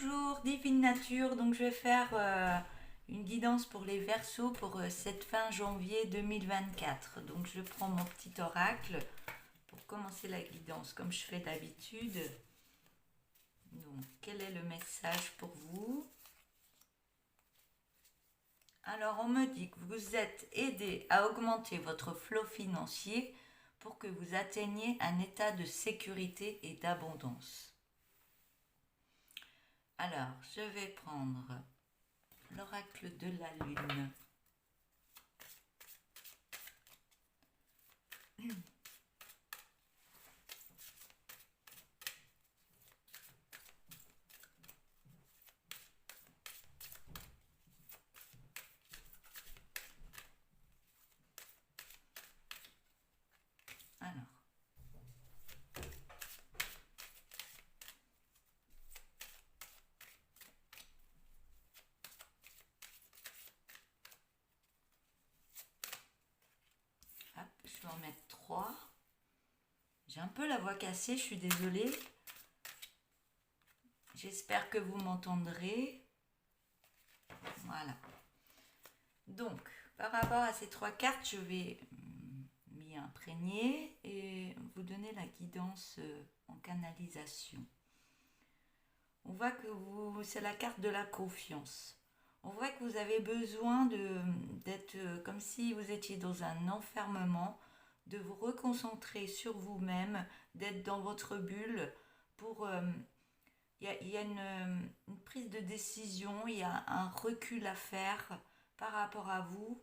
Bonjour, Divine Nature. Donc, je vais faire une guidance pour les Verseaux pour cette fin janvier 2024. Donc, je prends mon petit oracle pour commencer la guidance comme je fais d'habitude. Donc, quel est le message pour vous? Alors, on me dit que vous êtes aidé à augmenter votre flot financier pour que vous atteigniez un état de sécurité et d'abondance. Alors, je vais prendre l'oracle de la lune. Alors, hop, je vais en mettre 3. J'ai un peu la voix cassée, je suis désolée. J'espère que vous m'entendrez. Voilà. Donc, par rapport à ces 3 cartes, je vais m'y imprégner et vous donner la guidance en canalisation. On voit que c'est la carte de la confiance. On voit que vous avez besoin d'être comme si vous étiez dans un enfermement, de vous reconcentrer sur vous-même, d'être dans votre bulle pour... il y a une prise de décision, il y a un recul à faire par rapport à vous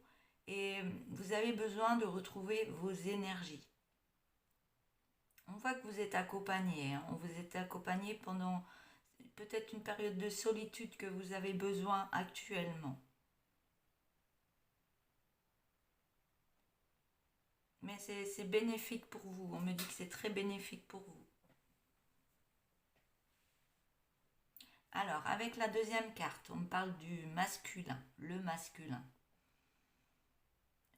et vous avez besoin de retrouver vos énergies. On voit que vous êtes accompagné, hein. Vous êtes accompagné pendant peut-être une période de solitude que vous avez besoin actuellement. Mais c'est bénéfique pour vous, on me dit que c'est très bénéfique pour vous. Alors, avec la deuxième carte, on me parle du masculin, le masculin.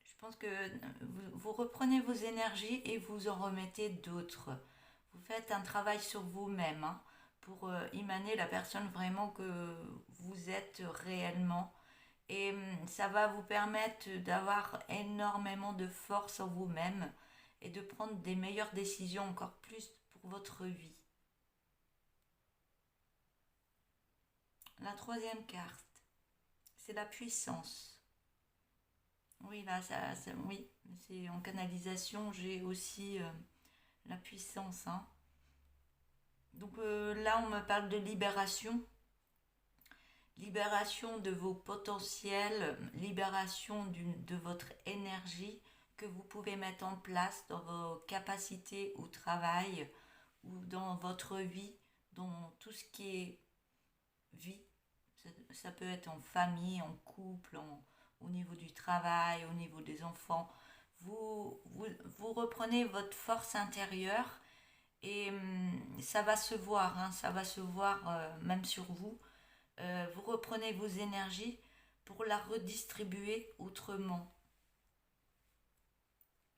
Je pense que vous reprenez vos énergies et vous en remettez d'autres. Vous faites un travail sur vous-même, hein, pour émaner la personne vraiment que vous êtes réellement. Et ça va vous permettre d'avoir énormément de force en vous-même et de prendre des meilleures décisions encore plus pour votre vie. La troisième carte, c'est la puissance. Oui, là, oui, c'est en canalisation, j'ai aussi la puissance, hein. Donc là, on me parle de libération. Libération de vos potentiels, libération de votre énergie que vous pouvez mettre en place dans vos capacités au travail ou dans votre vie, dans tout ce qui est vie. Ça peut être en famille, en couple, au niveau du travail, au niveau des enfants. Vous reprenez votre force intérieure et ça va se voir, hein, ça va se voir même sur vous. Vous reprenez vos énergies pour la redistribuer autrement.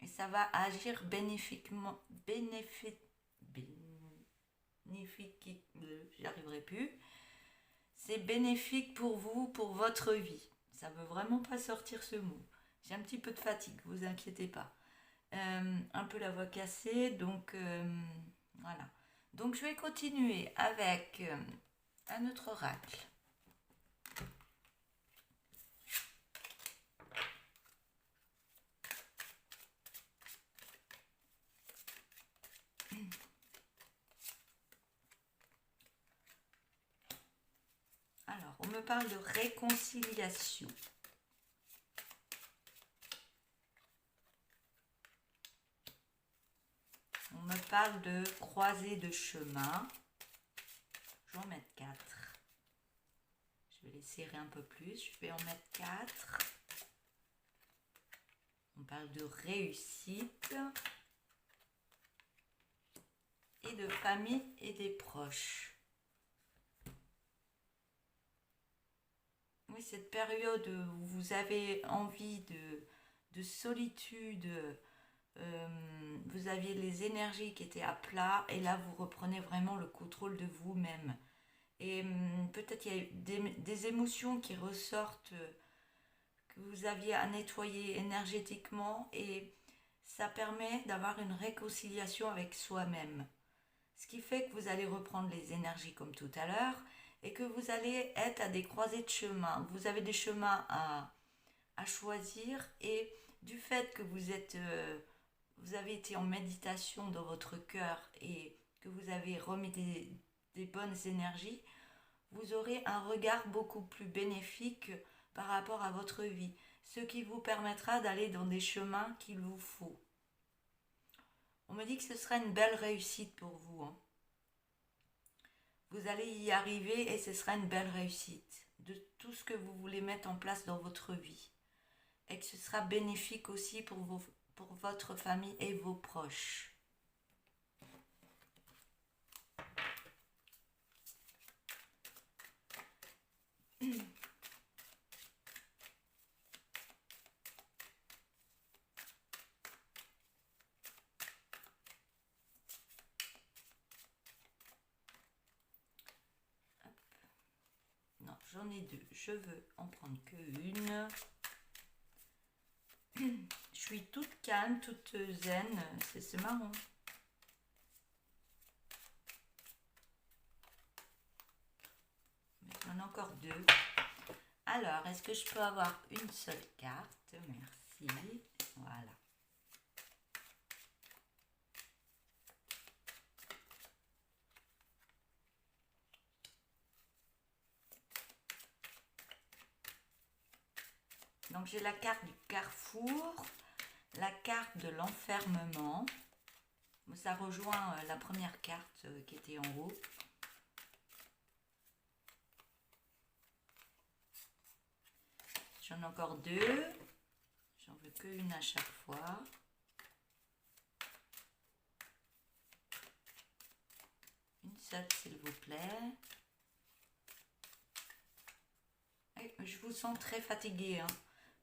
Et ça va agir bénéfiquement, j'y arriverai plus. C'est bénéfique pour vous, pour votre vie. Ça veut vraiment pas sortir ce mot. J'ai un petit peu de fatigue, vous inquiétez pas. Un peu la voix cassée, donc voilà. Donc je vais continuer avec un autre oracle. Alors, on me parle de réconciliation. On me parle de croisée de chemin. Je vais en mettre 4. Je vais les serrer un peu plus. Je vais en mettre 4. On parle de réussite et de famille et des proches. Oui, cette période où vous avez envie de solitude, vous aviez les énergies qui étaient à plat et là vous reprenez vraiment le contrôle de vous-même. Et peut-être il y a des émotions qui ressortent, que vous aviez à nettoyer énergétiquement, et ça permet d'avoir une réconciliation avec soi-même. Ce qui fait que vous allez reprendre les énergies comme tout à l'heure et que vous allez être à des croisées de chemins. Vous avez des chemins à choisir, et du fait que vous avez été en méditation dans votre cœur et que vous avez remis des bonnes énergies, vous aurez un regard beaucoup plus bénéfique par rapport à votre vie, ce qui vous permettra d'aller dans des chemins qu'il vous faut. On me dit que ce sera une belle réussite pour vous, hein. Vous allez y arriver et ce sera une belle réussite de tout ce que vous voulez mettre en place dans votre vie. Et que ce sera bénéfique aussi pour votre famille et vos proches. Non, j'en ai deux. Je veux en prendre que une. Je suis toute calme, toute zen. C'est marrant. J'en ai encore deux. Alors, est-ce que je peux avoir une seule carte? Merci. Voilà. Donc j'ai la carte du carrefour, la carte de l'enfermement. Ça rejoint la première carte qui était en haut. J'en ai encore deux. J'en veux qu'une à chaque fois. Une seule, s'il vous plaît. Et je vous sens très fatigué, hein.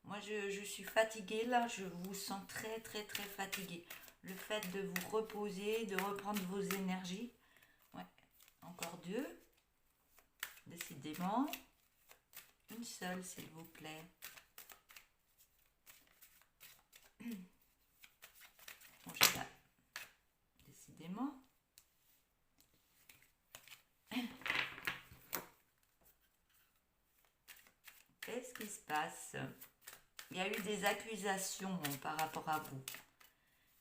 Moi, je suis fatiguée là. Je vous sens très, très, très fatigué. Le fait de vous reposer, de reprendre vos énergies. Ouais, encore deux. Décidément. Une seule, s'il vous plaît. Bon, j'ai là. Décidément. Qu'est-ce qui se passe? Il y a eu des accusations par rapport à vous.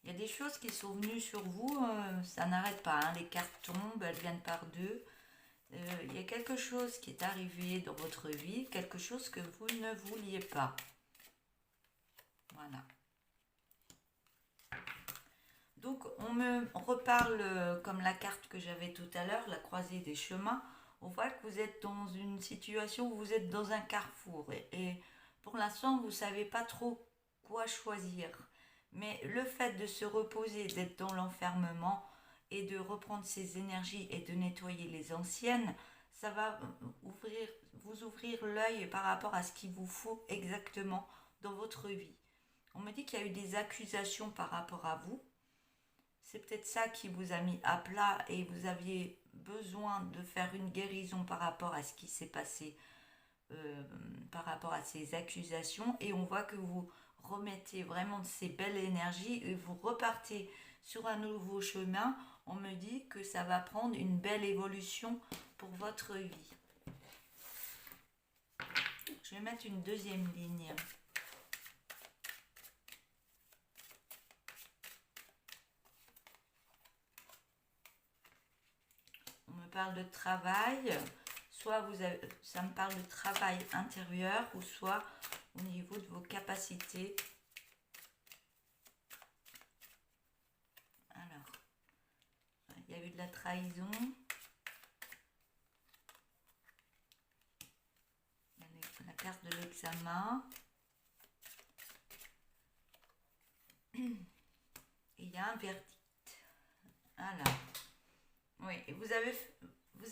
Il y a des choses qui sont venues sur vous, ça n'arrête pas, hein. Les cartes tombent, elles viennent par deux. Il y a quelque chose qui est arrivé dans votre vie, quelque chose que vous ne vouliez pas. Voilà. Donc on me reparle comme la carte que j'avais tout à l'heure, la croisée des chemins. On voit que vous êtes dans une situation où vous êtes dans un carrefour. Et pour l'instant, vous ne savez pas trop quoi choisir. Mais le fait de se reposer, d'être dans l'enfermement et de reprendre ses énergies et de nettoyer les anciennes, ça va vous ouvrir l'œil par rapport à ce qu'il vous faut exactement dans votre vie. On me dit qu'il y a eu des accusations par rapport à vous. C'est peut-être ça qui vous a mis à plat et vous aviez besoin de faire une guérison par rapport à ce qui s'est passé, par rapport à ces accusations. Et on voit que vous remettez vraiment de ces belles énergies et vous repartez sur un nouveau chemin. On me dit que ça va prendre une belle évolution pour votre vie. Je vais mettre une deuxième ligne. On me parle de travail. Soit ça me parle de travail intérieur, ou soit au niveau de vos capacités. Alors, il y a eu de la trahison. La carte de l'examen. Et il y a un verdict. Alors, oui, vous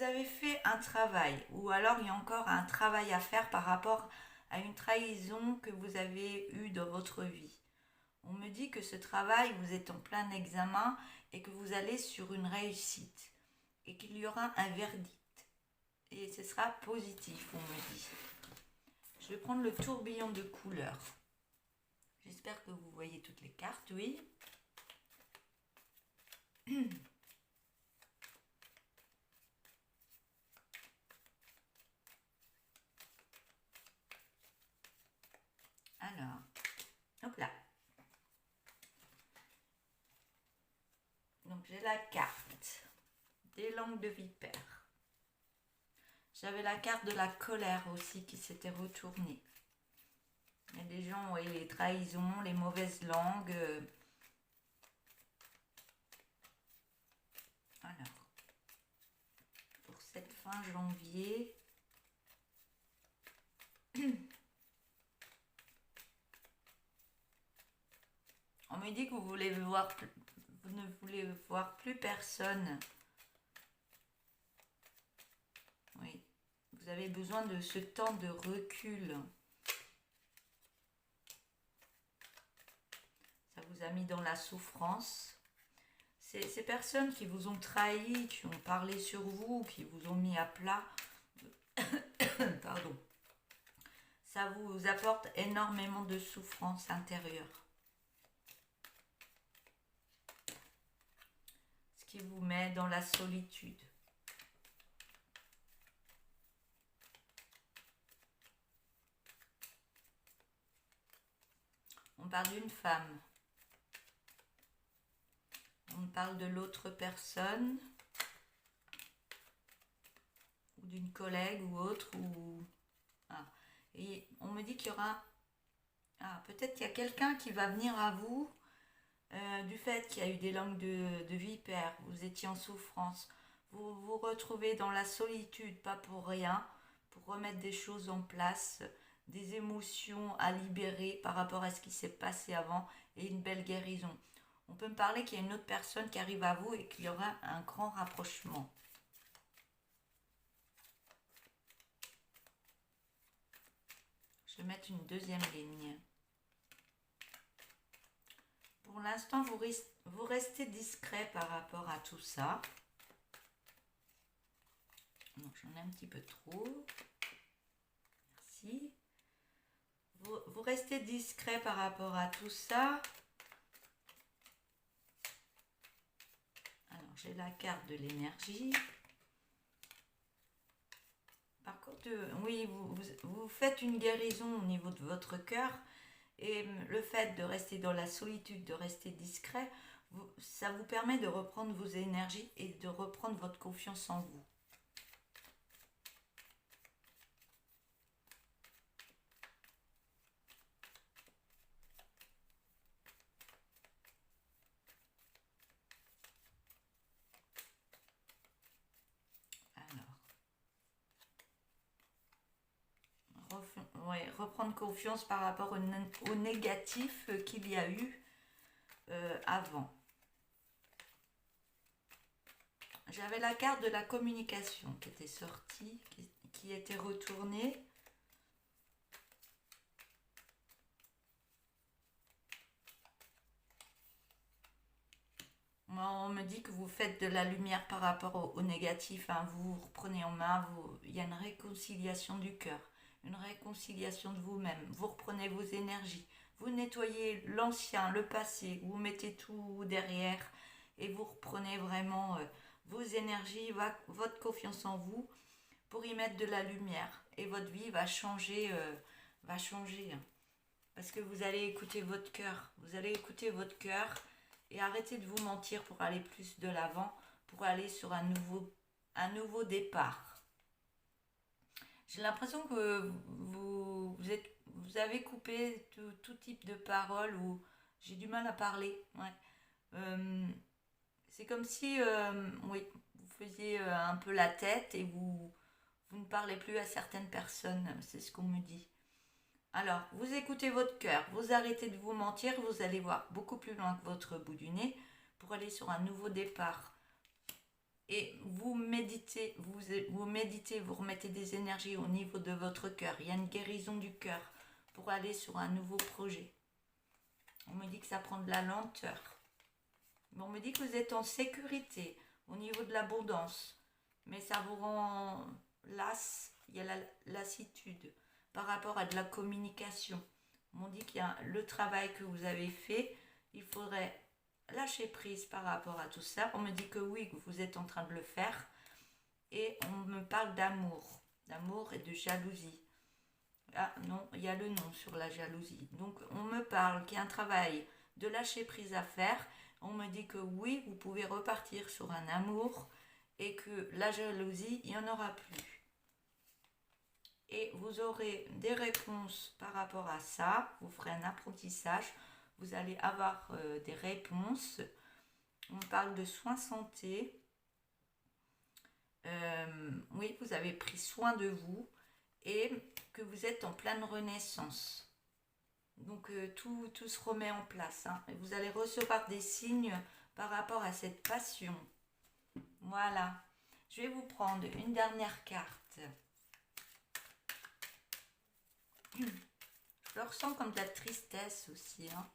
avez fait un travail, ou alors il y a encore un travail à faire par rapport à une trahison que vous avez eue dans votre vie. On me dit que ce travail, vous êtes en plein examen et que vous allez sur une réussite et qu'il y aura un verdict. Et ce sera positif, on me dit. Je vais prendre le tourbillon de couleurs. J'espère que vous voyez toutes les cartes, oui. Alors, hop là. Donc j'ai la carte des langues de vipère. J'avais la carte de la colère aussi qui s'était retournée. Il y a des gens, oui, les trahisons, les mauvaises langues. Alors, pour cette fin janvier, on me dit que vous ne voulez voir plus personne. Oui, vous avez besoin de ce temps de recul. Ça vous a mis dans la souffrance. Ces personnes qui vous ont trahi, qui ont parlé sur vous, qui vous ont mis à plat, pardon, ça vous apporte énormément de souffrance intérieure. Ce qui vous met dans la solitude. On parle d'une femme. On parle de l'autre personne, ou d'une collègue ou autre. Et on me dit qu'il y aura... peut-être qu'il y a quelqu'un qui va venir à vous du fait qu'il y a eu des langues de vipère, vous étiez en souffrance. Vous vous retrouvez dans la solitude, pas pour rien, pour remettre des choses en place, des émotions à libérer par rapport à ce qui s'est passé avant et une belle guérison. On peut me parler qu'il y a une autre personne qui arrive à vous et qu'il y aura un grand rapprochement. Je vais mettre une deuxième ligne. Pour l'instant, vous restez discret par rapport à tout ça. Donc, j'en ai un petit peu trop. Merci. Vous restez discret par rapport à tout ça. Alors, j'ai la carte de l'énergie. Par contre, oui, vous faites une guérison au niveau de votre cœur. Et le fait de rester dans la solitude, de rester discret, ça vous permet de reprendre vos énergies et de reprendre votre confiance en vous. Reprendre confiance par rapport au négatif qu'il y a eu avant. J'avais la carte de la communication qui était sortie, qui était retournée. On me dit que vous faites de la lumière par rapport au négatif, hein. Vous reprenez en main, il y a une réconciliation du cœur. Une réconciliation de vous-même. Vous reprenez vos énergies. Vous nettoyez l'ancien, le passé. Vous mettez tout derrière et vous reprenez vraiment vos énergies, votre confiance en vous pour y mettre de la lumière. Et votre vie va changer. Hein. Parce que vous allez écouter votre cœur. Vous allez écouter votre cœur et arrêter de vous mentir pour aller plus de l'avant, pour aller sur un nouveau départ. J'ai l'impression que vous avez coupé tout type de paroles ou j'ai du mal à parler. Ouais. C'est comme si oui, vous faisiez un peu la tête et vous ne parlez plus à certaines personnes. C'est ce qu'on me dit. Alors, vous écoutez votre cœur, vous arrêtez de vous mentir, vous allez voir beaucoup plus loin que votre bout du nez pour aller sur un nouveau départ. Et vous méditez, vous remettez des énergies au niveau de votre cœur. Il y a une guérison du cœur pour aller sur un nouveau projet. On me dit que ça prend de la lenteur. Mais on me dit que vous êtes en sécurité au niveau de l'abondance. Mais ça vous rend là place, il y a la lassitude par rapport à de la communication. On m'ont dit qu'il y a le travail que vous avez fait, il faudrait lâcher prise par rapport à tout ça. On me dit que oui, que vous êtes en train de le faire. Et on me parle d'amour et de jalousie. Ah non, il y a le nom sur la jalousie. Donc on me parle qu'il y a un travail de lâcher prise à faire. On me dit que oui, vous pouvez repartir sur un amour et que la jalousie, il n'y en aura plus. Et vous aurez des réponses par rapport à ça. Vous ferez un apprentissage. Vous allez avoir des réponses. On parle de soins santé. Oui, vous avez pris soin de vous et que vous êtes en pleine renaissance. Donc tout se remet en place. Hein. Et vous allez recevoir des signes par rapport à cette passion. Voilà. Je vais vous prendre une dernière carte. Je le ressens comme de la tristesse aussi. Hein.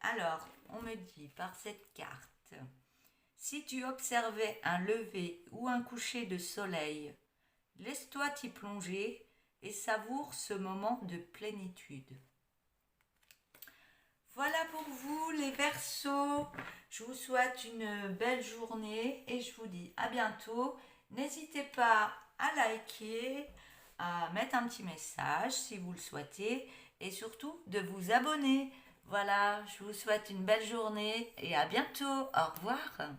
Alors, on me dit par cette carte, si tu observais un lever ou un coucher de soleil, laisse-toi t'y plonger et savoure ce moment de plénitude. Voilà pour vous les Verseaux. Je vous souhaite une belle journée et je vous dis à bientôt. N'hésitez pas à liker, à mettre un petit message si vous le souhaitez et surtout de vous abonner. Voilà, je vous souhaite une belle journée et à bientôt. Au revoir.